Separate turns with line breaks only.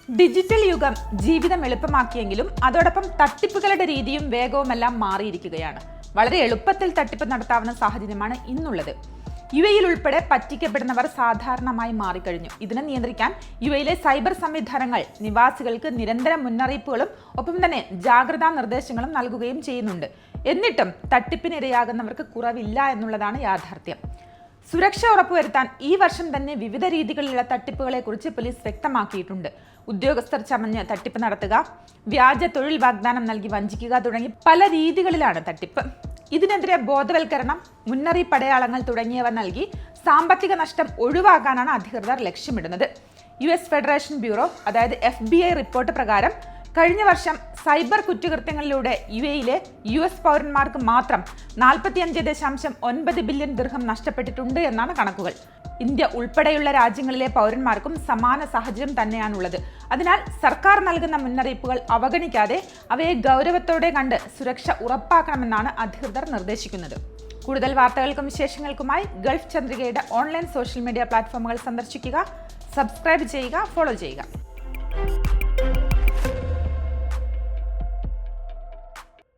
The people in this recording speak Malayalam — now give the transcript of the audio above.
ഡിജിറ്റൽ യുഗം ജീവിതം എളുപ്പമാക്കിയെങ്കിലും അതോടൊപ്പം തട്ടിപ്പുകളുടെ രീതിയും വേഗവുമെല്ലാം മാറിയിരിക്കുകയാണ്. വളരെ എളുപ്പത്തിൽ തട്ടിപ്പ് നടത്താവുന്ന സാഹചര്യമാണ് ഇന്നുള്ളത്. യുഎയിൽ ഉൾപ്പെടെ പറ്റിക്കപ്പെടുന്നവർ സാധാരണമായി മാറിക്കഴിഞ്ഞു. ഇതിനെ നിയന്ത്രിക്കാൻ യുഎയിലെ സൈബർ സംവിധാനങ്ങൾ നിവാസികൾക്ക് നിരന്തരം മുന്നറിയിപ്പുകളും ഒപ്പം തന്നെ ജാഗ്രതാ നിർദ്ദേശങ്ങളും നൽകുകയും ചെയ്യുന്നുണ്ട്. എന്നിട്ടും തട്ടിപ്പിനിരയാകുന്നവർക്ക് കുറവില്ല എന്നുള്ളതാണ് യാഥാർത്ഥ്യം. സുരക്ഷ ഉറപ്പുവരുത്താൻ ഈ വർഷം തന്നെ വിവിധ രീതികളിലുള്ള തട്ടിപ്പുകളെ കുറിച്ച് പോലീസ് വ്യക്തമാക്കിയിട്ടുണ്ട്. ഉദ്യോഗസ്ഥർ ചമഞ്ഞ് തട്ടിപ്പ് നടത്തുക, വ്യാജ തൊഴിൽ വാഗ്ദാനം നൽകി വഞ്ചിക്കുക തുടങ്ങി പല രീതികളിലാണ് തട്ടിപ്പ്. ഇതിനെതിരെ ബോധവൽക്കരണം, മുന്നറിയിപ്പ് അടയാളങ്ങൾ തുടങ്ങിയവ നൽകി സാമ്പത്തിക നഷ്ടം ഒഴിവാക്കാനാണ് അധികൃതർ ലക്ഷ്യമിടുന്നത്. US ഫെഡറേഷൻ ബ്യൂറോ അതായത് FBI റിപ്പോർട്ട് പ്രകാരം കഴിഞ്ഞ വർഷം സൈബർ കുറ്റകൃത്യങ്ങളിലൂടെ യുഎയിലെ US പൗരന്മാർക്ക് മാത്രം 45.9 ബില്യൺ ദിർഹം നഷ്ടപ്പെട്ടിട്ടുണ്ട് എന്നാണ് കണക്കുകൾ. ഇന്ത്യ ഉൾപ്പെടെയുള്ള രാജ്യങ്ങളിലെ പൗരന്മാർക്കും സമാന സാഹചര്യം തന്നെയാണുള്ളത്. അതിനാൽ സർക്കാർ നൽകുന്ന മുന്നറിയിപ്പുകൾ അവഗണിക്കാതെ അവയെ ഗൗരവത്തോടെ കണ്ട് സുരക്ഷ ഉറപ്പാക്കണമെന്നാണ് അധികൃതർ നിർദ്ദേശിക്കുന്നത്. കൂടുതൽ വാർത്തകൾക്കും വിശേഷങ്ങൾക്കുമായി ഗൾഫ് ചന്ദ്രികയുടെ ഓൺലൈൻ സോഷ്യൽ മീഡിയ പ്ലാറ്റ്ഫോമുകൾ സന്ദർശിക്കുക, സബ്സ്ക്രൈബ് ചെയ്യുക, ഫോളോ ചെയ്യുക.